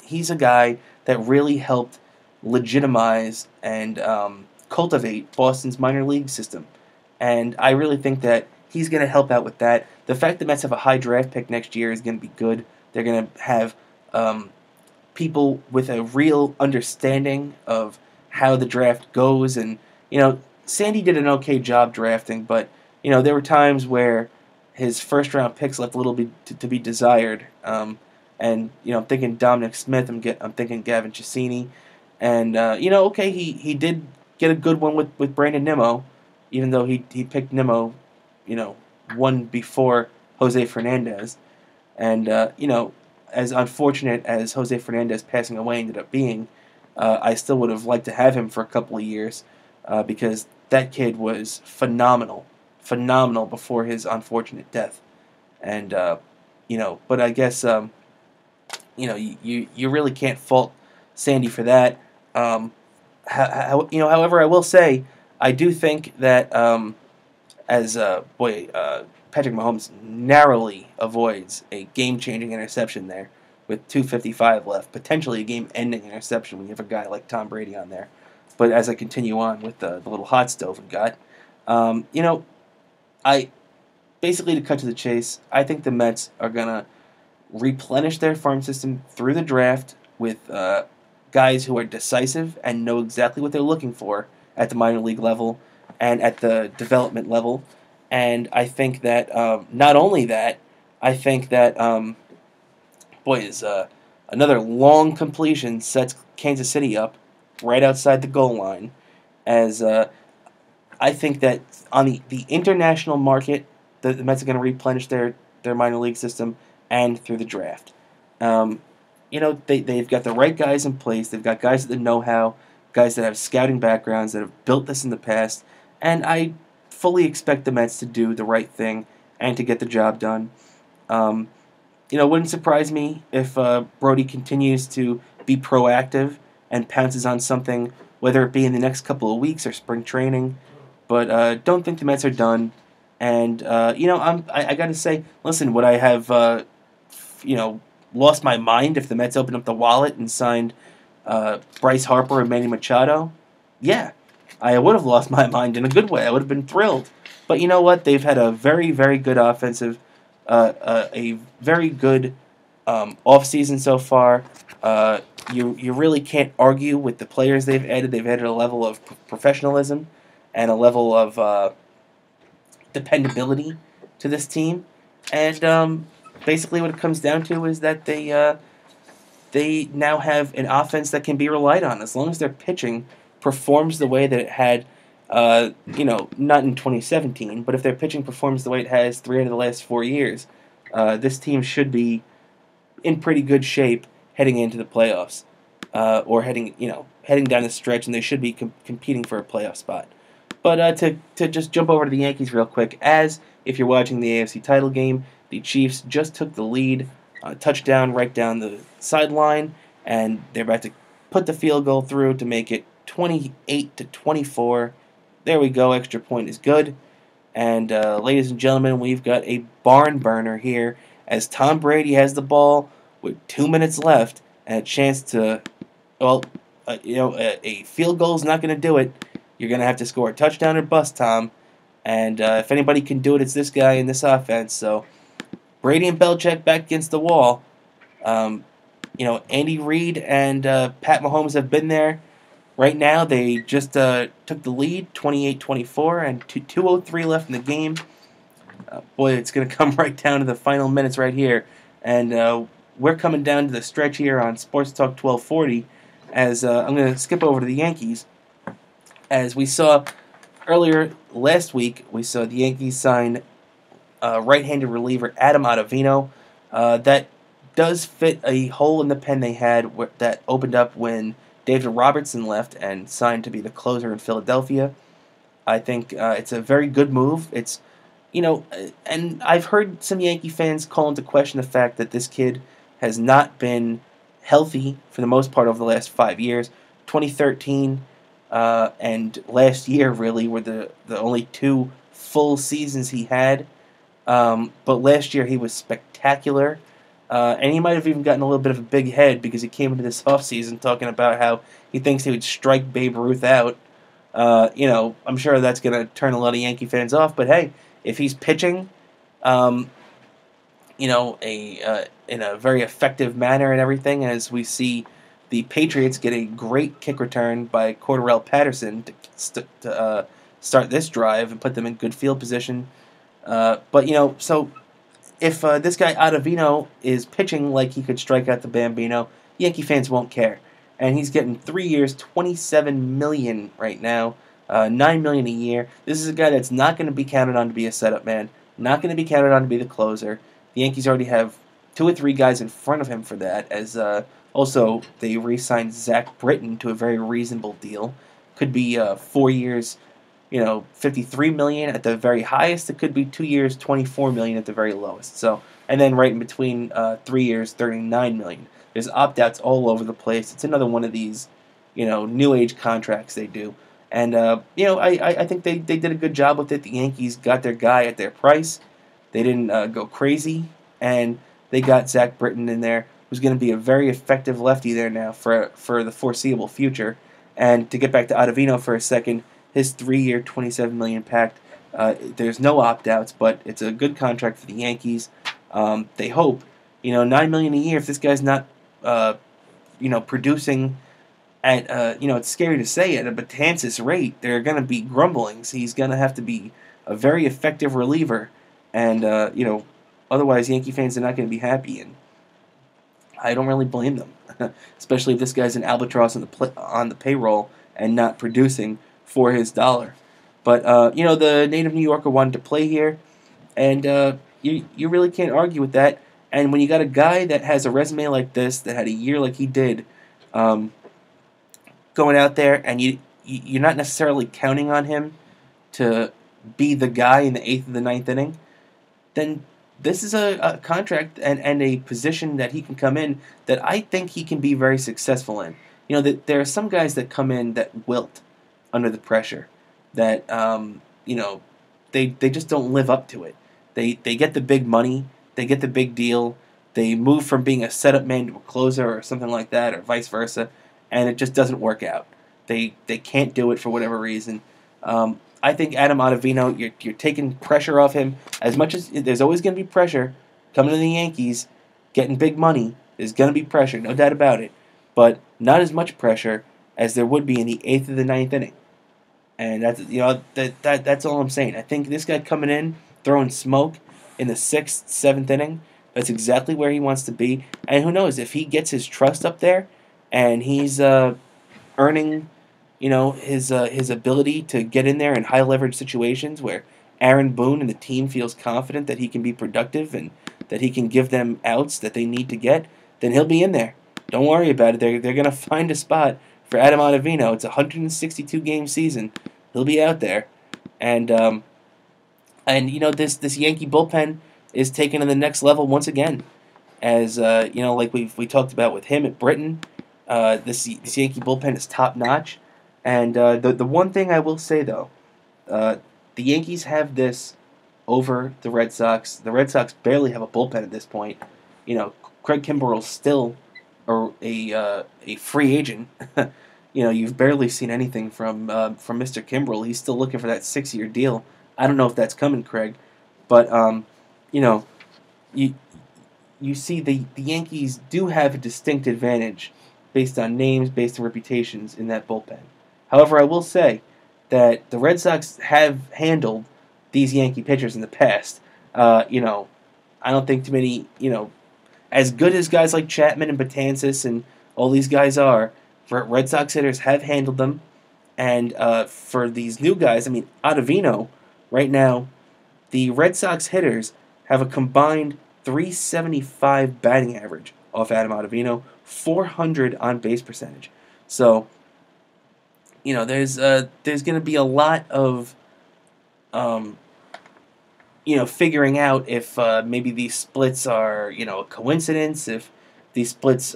he's a guy that really helped legitimize and cultivate Boston's minor league system. And I really think that he's going to help out with that. The fact that Mets have a high draft pick next year is going to be good. They're going to have people with a real understanding of how the draft goes. And, Sandy did an okay job drafting, but, there were times where his first-round picks left a little bit to be desired. I'm thinking Dominic Smith. I'm thinking Gavin Cecchini. And, he did get a good one with Brandon Nimmo, even though he picked Nimmo, one before Jose Fernandez. And, as unfortunate as Jose Fernandez passing away ended up being, I still would have liked to have him for a couple of years because that kid was phenomenal before his unfortunate death. And, but I guess, you really can't fault Sandy for that. However, I will say, I do think that Patrick Mahomes narrowly avoids a game-changing interception there with 2:55 left, potentially a game-ending interception when you have a guy like Tom Brady on there. But as I continue on with the little hot stove we got, I basically, to cut to the chase, I think the Mets are going to replenish their farm system through the draft with guys who are decisive and know exactly what they're looking for at the minor league level and at the development level. And I think that not only that, I think that another long completion sets Kansas City up right outside the goal line. As I think that on the international market, the Mets are going to replenish their minor league system and through the draft. They've got the right guys in place. They've got guys with the know-how, guys that have scouting backgrounds, that have built this in the past. And I fully expect the Mets to do the right thing and to get the job done. Wouldn't surprise me if Brodie continues to be proactive and pounces on something, whether it be in the next couple of weeks or spring training. but don't think the Mets are done. And I got to say, listen, would I have lost my mind if the Mets opened up the wallet and signed Bryce Harper and Manny Machado? Yeah, I would have lost my mind in a good way. I would have been thrilled. But you know what? They've had a very, very good offensive, a very good offseason so far. You really can't argue with the players they've added. They've added a level of professionalism and a level of dependability to this team. And basically what it comes down to is that they now have an offense that can be relied on as long as their pitching performs the way that it had, not in 2017, but if their pitching performs the way it has 3 out of the last 4 years, this team should be in pretty good shape heading into the playoffs, or heading down the stretch, and they should be competing for a playoff spot. But to just jump over to the Yankees real quick, as if you're watching the AFC title game, the Chiefs just took the lead, touchdown right down the sideline, and they're about to put the field goal through to make it 28-24. There we go, extra point is good. And ladies and gentlemen, we've got a barn burner here as Tom Brady has the ball with 2 minutes left and a chance to, a field goal is not going to do it. You're going to have to score a touchdown or bust, Tom. And if anybody can do it, it's this guy in this offense. So Brady and Belichick back against the wall. Andy Reid and Pat Mahomes have been there. Right now, they just took the lead, 28-24, and 2:03 left in the game. Boy, it's going to come right down to the final minutes right here. And we're coming down to the stretch here on Sports Talk 1240, as I'm going to skip over to the Yankees. As we saw earlier last week, we saw the Yankees sign right-handed reliever Adam Ottavino. That does fit a hole in the pen they had that opened up when David Robertson left and signed to be the closer in Philadelphia. I think it's a very good move. It's, and I've heard some Yankee fans call into question the fact that this kid has not been healthy for the most part over the last 5 years. 2013 and last year really were the only 2 full seasons he had. But last year he was spectacular. And he might have even gotten a little bit of a big head because he came into this offseason talking about how he thinks he would strike Babe Ruth out. I'm sure that's going to turn a lot of Yankee fans off. But hey, if he's pitching, in a very effective manner and everything, as we see the Patriots get a great kick return by Cordarrelle Patterson to start this drive and put them in good field position. So if this guy Ottavino is pitching like he could strike out the Bambino, Yankee fans won't care. And he's getting 3 years, $27 million right now, $9 million a year. This is a guy that's not going to be counted on to be a setup man, not going to be counted on to be the closer. The Yankees already have 2 or 3 guys in front of him for that. As also they re-signed Zach Britton to a very reasonable deal. Could be 4 years, $53 million at the very highest. It could be 2 years, $24 million at the very lowest. So, and then right in between 3 years, $39 million. There's opt-outs all over the place. It's another one of these, new age contracts they do. And I think they did a good job with it. The Yankees got their guy at their price. They didn't go crazy, and they got Zach Britton in there, who's going to be a very effective lefty there now for the foreseeable future. And to get back to Ottavino for a second, his 3-year, $27 million pact. There's no opt-outs, but it's a good contract for the Yankees. They hope, $9 million a year. If this guy's not, producing at, it's scary to say at a Betances rate, there are going to be grumblings. He's going to have to be a very effective reliever, and otherwise Yankee fans are not going to be happy. And I don't really blame them, especially if this guy's an albatross on the payroll and not producing for his dollar. But, the native New Yorker wanted to play here, and you really can't argue with that. And when you got a guy that has a resume like this, that had a year like he did, going out there, and you're not necessarily counting on him to be the guy in the 8th or the 9th inning, then this is a contract and a position that he can come in that I think he can be very successful in. That there are some guys that come in that wilt under the pressure. that they just don't live up to it. They get the big money, they get the big deal, they move from being a setup man to a closer or something like that, or vice versa, and it just doesn't work out. They can't do it for whatever reason. I think Adam Ottavino, you're taking pressure off him. As much as there's always going to be pressure coming to the Yankees, getting big money, there's going to be pressure, no doubt about it. But not as much pressure as there would be in the 8th or the 9th inning. And that's all I'm saying. I think this guy coming in, throwing smoke in the 6th, 7th inning, that's exactly where he wants to be. And who knows, if he gets his trust up there and he's earning his ability to get in there in high leverage situations where Aaron Boone and the team feels confident that he can be productive and that he can give them outs that they need to get, then he'll be in there. Don't worry about it. They're going to find a spot for Adam Ottavino. It's a 162 game season. He'll be out there, and this Yankee bullpen is taken to the next level once again, as like we talked about with him at Britain. This Yankee bullpen is top notch, and the one thing I will say though, the Yankees have this over the Red Sox. The Red Sox barely have a bullpen at this point. Craig Kimbrell's still a free agent. You've barely seen anything from Mr. Kimbrell. He's still looking for that 6-year deal. I don't know if that's coming, Craig, but you see the Yankees do have a distinct advantage based on names, based on reputations in that bullpen. However, I will say that the Red Sox have handled these Yankee pitchers in the past. I don't think too many, as good as guys like Chapman and Betances and all these guys are, Red Sox hitters have handled them. And for these new guys, Ottavino, right now, the Red Sox hitters have a combined 375 batting average off Adam Ottavino, 400 on base percentage. So, there's going to be a lot of figuring out if maybe these splits are, a coincidence, if these splits,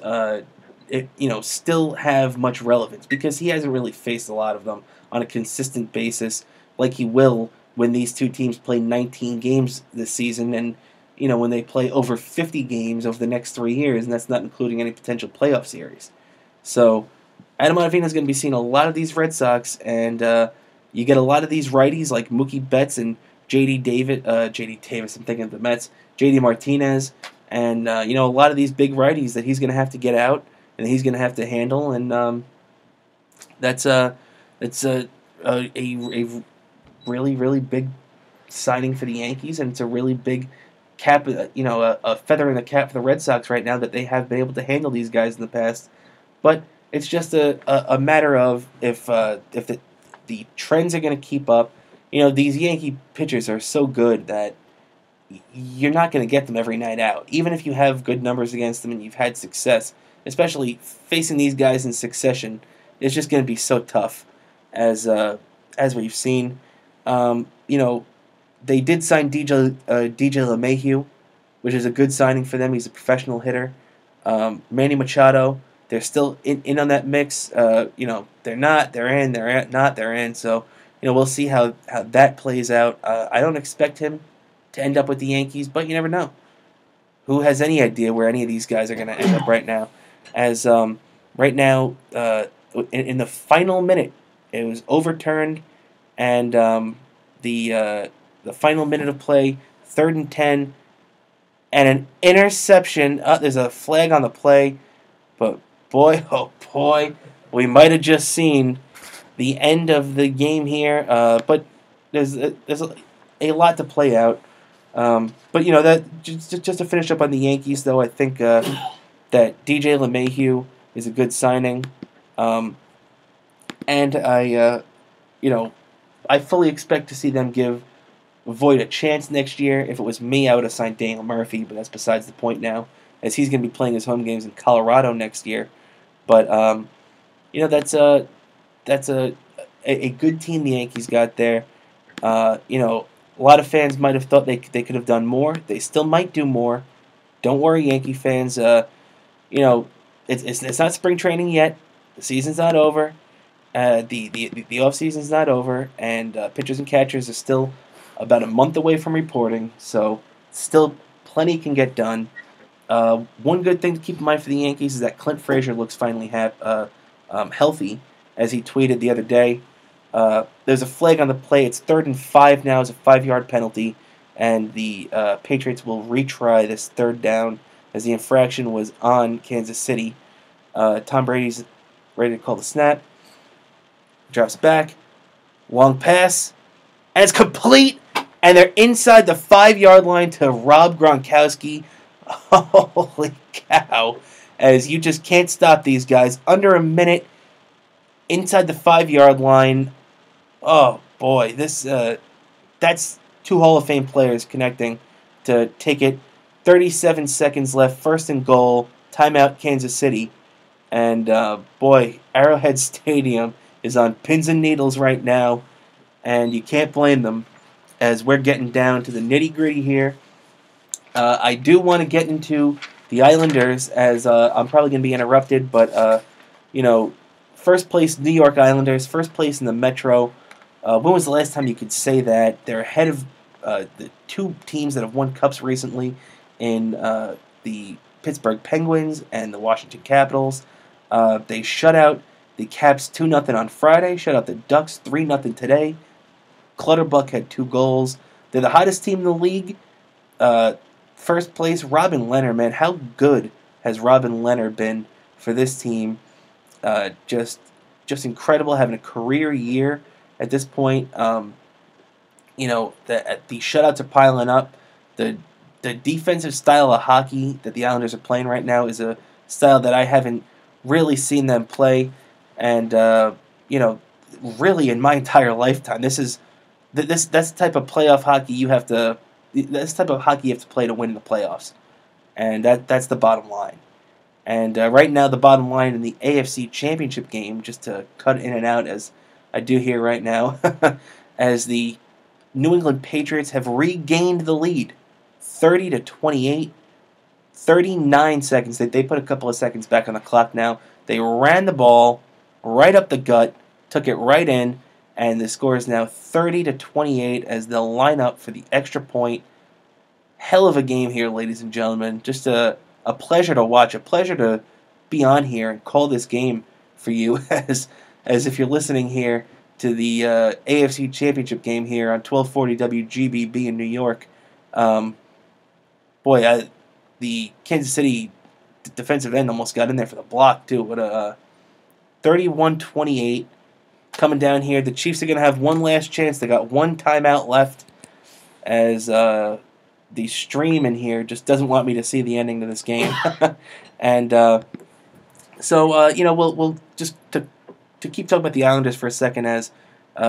still have much relevance, because he hasn't really faced a lot of them on a consistent basis like he will when these two teams play 19 games this season and, when they play over 50 games over the next 3 years, and that's not including any potential playoff series. So, Adam Ottavino is going to be seeing a lot of these Red Sox, and you get a lot of these righties like Mookie Betts and J.D. Davis, I'm thinking of the Mets, J.D. Martinez, and a lot of these big righties that he's going to have to get out and he's going to have to handle, and that's a really, really big signing for the Yankees, and it's a really big cap, a feather in the cap for the Red Sox right now that they have been able to handle these guys in the past. But it's just a matter of if the trends are going to keep up. These Yankee pitchers are so good that you're not going to get them every night out. Even if you have good numbers against them and you've had success, especially facing these guys in succession, it's just going to be so tough, as we've seen. They did sign DJ LeMahieu, which is a good signing for them. He's a professional hitter. Manny Machado, they're still in on that mix. They're not, they're in, they're not, they're in. So, we'll see how that plays out. I don't expect him to end up with the Yankees, but you never know. Who has any idea where any of these guys are going to end up right now? As right now, in the final minute, it was overturned, and the final minute of play, 3rd and 10, and an interception. There's a flag on the play, but boy, oh boy, we might have just seen the end of the game here. But there's a lot to play out. But that just to finish up on the Yankees, though, I think that DJ LeMahieu is a good signing, and I fully expect to see them give Voit a chance next year. If it was me, I would have signed Daniel Murphy, but that's besides the point now, as he's going to be playing his home games in Colorado next year. But that's a good team the Yankees got there. A lot of fans might have thought they could have done more. They still might do more. Don't worry, Yankee fans. It's not spring training yet. The season's not over. The off season's not over, and pitchers and catchers are still about a month away from reporting, so still plenty can get done. One good thing to keep in mind for the Yankees is that Clint Frazier looks finally healthy, as he tweeted the other day. There's a flag on the play. It's 3rd and 5 now. It's a 5-yard penalty, and the Patriots will retry this 3rd down as the infraction was on Kansas City. Tom Brady's ready to call the snap. Drops back. Long pass. And it's complete. And they're inside the 5-yard line to Rob Gronkowski. Holy cow. As you just can't stop these guys. Under a minute inside the 5-yard line. Oh, boy. That's 2 Hall of Fame players connecting to take it. 37 seconds left. 1st and goal. Timeout, Kansas City. And, boy, Arrowhead Stadium is on pins and needles right now. And you can't blame them, as we're getting down to the nitty-gritty here. I do want to get into the Islanders, as I'm probably going to be interrupted. But, first place New York Islanders, first place in the Metro. When was the last time you could say that? They're ahead of the 2 teams that have won cups recently in the Pittsburgh Penguins and the Washington Capitals. They shut out the Caps 2-0 on Friday, shut out the Ducks 3-0 today. Clutterbuck had 2 goals. They're the hottest team in the league. First place, Robin Leonard, man. How good has Robin Leonard been for this team? Just incredible, having a career year at this point. The shutouts are piling up. The defensive style of hockey that the Islanders are playing right now is a style that I haven't really seen them play, and really in my entire lifetime. That's the type of playoff hockey you have to. That's the type of hockey you have to play to win the playoffs, and that's the bottom line. And right now, the bottom line in the AFC Championship game, just to cut in and out as I do here right now, as the New England Patriots have regained the lead, 30-28. 39 seconds. They put a couple of seconds back on the clock now. They ran the ball right up the gut, took it right in, and the score is now 30-28 as they'll line up for the extra point. Hell of a game here, ladies and gentlemen. Just a pleasure to watch, a pleasure to be on here and call this game for you as if you're listening here to the AFC Championship game here on 1240 WGBB in New York. The Kansas City defensive end almost got in there for the block, too. What a 31-28 coming down here. The Chiefs are going to have one last chance. They got 1 timeout left, as the stream in here just doesn't want me to see the ending to this game. And we'll just to keep talking about the Islanders for a second as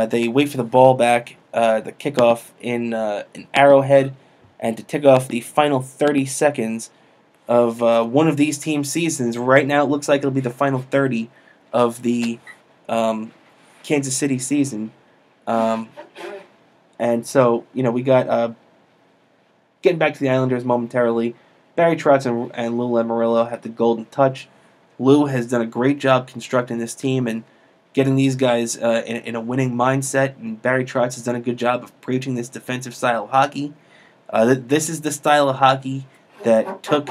they wait for the ball back, the kickoff in Arrowhead, and to tick off the final 30 seconds of one of these team seasons. Right now, it looks like it'll be the final 30 of the Kansas City season. And so, we got getting back to the Islanders momentarily. Barry Trotz and Lou Lamoriello have the golden touch. Lou has done a great job constructing this team and getting these guys in a winning mindset, and Barry Trotz has done a good job of preaching this defensive style of hockey. This is the style of hockey that took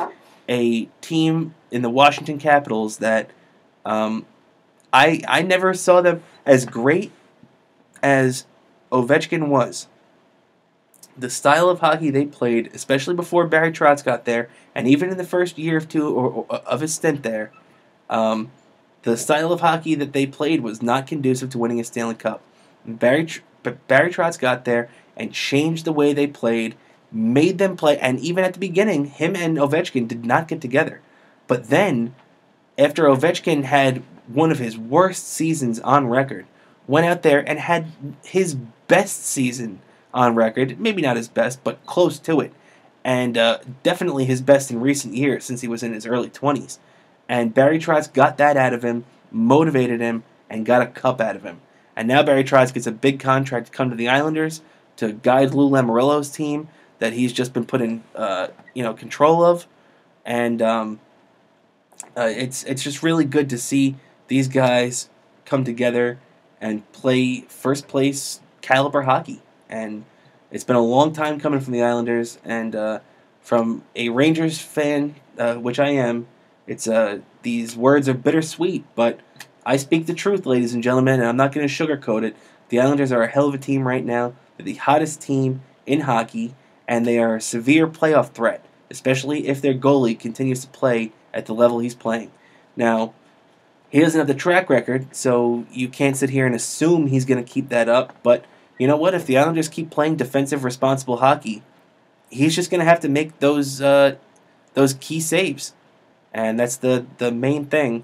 a team in the Washington Capitals that I never saw them as great as Ovechkin was. The style of hockey they played, especially before Barry Trotz got there, and even in the first year or two of his stint there, the style of hockey that they played was not conducive to winning a Stanley Cup. Barry Trotz got there and changed the way they played, made them play, and even at the beginning, him and Ovechkin did not get together. But then, after Ovechkin had one of his worst seasons on record, went out there and had his best season on record, maybe not his best, but close to it, and definitely his best in recent years since he was in his early 20s. And Barry Trotz got that out of him, motivated him, and got a cup out of him. And now Barry Trotz gets a big contract to come to the Islanders to guide Lou Lamoriello's team that he's just been put in control of. And it's just really good to see these guys come together and play first place caliber hockey. And it's been a long time coming from the Islanders, and from a Rangers fan, which I am, it's these words are bittersweet, but I speak the truth, ladies and gentlemen, and I'm not going to sugarcoat it. The Islanders are a hell of a team right now. They're the hottest team in hockey, and they are a severe playoff threat, especially if their goalie continues to play at the level he's playing. Now, he doesn't have the track record, so you can't sit here and assume he's going to keep that up, but you know what? If the Islanders keep playing defensive, responsible hockey, he's just going to have to make those key saves. And that's the main thing,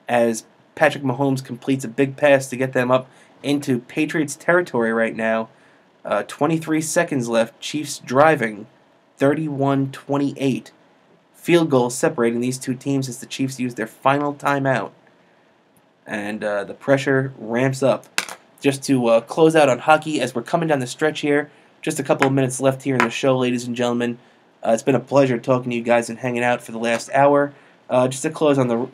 as Patrick Mahomes completes a big pass to get them up into Patriots territory right now. 23 seconds left. Chiefs driving 31-28. Field goal separating these two teams as the Chiefs use their final timeout. And the pressure ramps up. Just to close out on hockey as we're coming down the stretch here. Just a couple of minutes left here in the show, ladies and gentlemen. It's been a pleasure talking to you guys and hanging out for the last hour. Just to close on the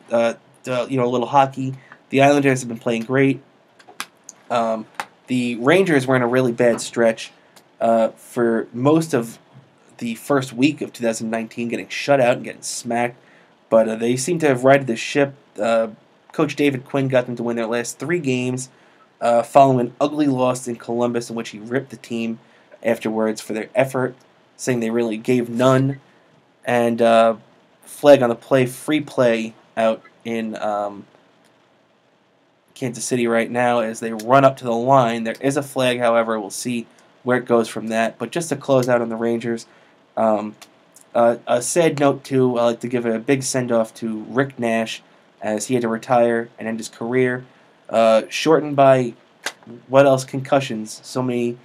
little hockey, the Islanders have been playing great. The Rangers were in a really bad stretch for most of the first week of 2019, getting shut out and getting smacked. But they seem to have righted the ship. Coach David Quinn got them to win their last 3 games, following an ugly loss in Columbus in which he ripped the team afterwards for their effort, saying they really gave none. And flag on the play, free play out in Kansas City right now as they run up to the line. There is a flag, however. We'll see where it goes from that. But just to close out on the Rangers, a sad note, too. I'd like to give a big send-off to Rick Nash as he had to retire and end his career. Shortened by, what else, concussions. So many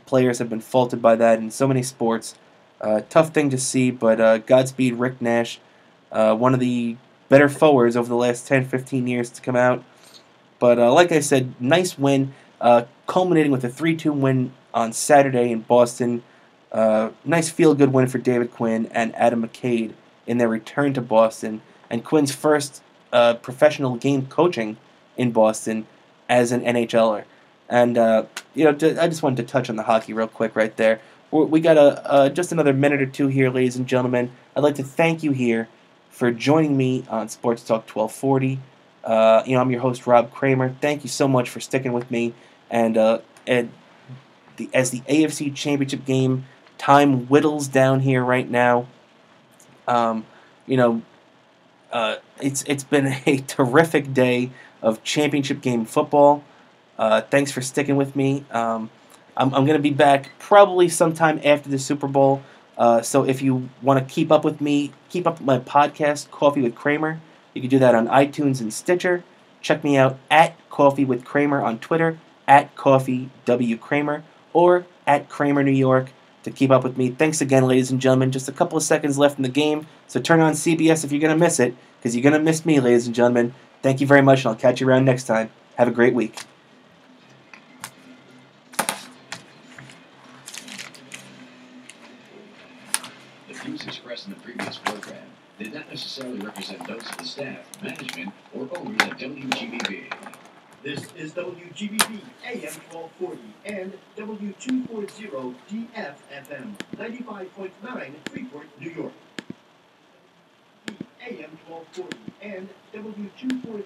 players have been faulted by that in so many sports. Tough thing to see, but Godspeed Rick Nash, one of the better forwards over the last 10, 15 years to come out. But like I said, nice win, culminating with a 3-2 win on Saturday in Boston. Nice feel-good win for David Quinn and Adam McCade in their return to Boston, and Quinn's first professional game coaching in Boston as an NHLer. And I just wanted to touch on the hockey real quick right there. We got just another minute or two here, ladies and gentlemen. I'd like to thank you here for joining me on Sports Talk 1240. I'm your host, Rob Cramer. Thank you so much for sticking with me. And as the AFC Championship game time whittles down here right now, it's been a terrific day of championship game football. Thanks for sticking with me. I'm going to be back probably sometime after the Super Bowl. So if you want to keep up with me, keep up with my podcast, Coffee with Kramer, you can do that on iTunes and Stitcher. Check me out at Coffee with Kramer on Twitter, at Coffee W Kramer, or at Kramer New York to keep up with me. Thanks again, ladies and gentlemen. Just a couple of seconds left in the game, so turn on CBS if you're going to miss it, because you're going to miss me, ladies and gentlemen. Thank you very much, and I'll catch you around next time. Have a great week. The views expressed in the previous program did not necessarily represent those of the staff, management, or owners of WGBB. This is WGBB AM 1240 and W240 DF FM 95.9 Freeport, New York. AM 1240 and W240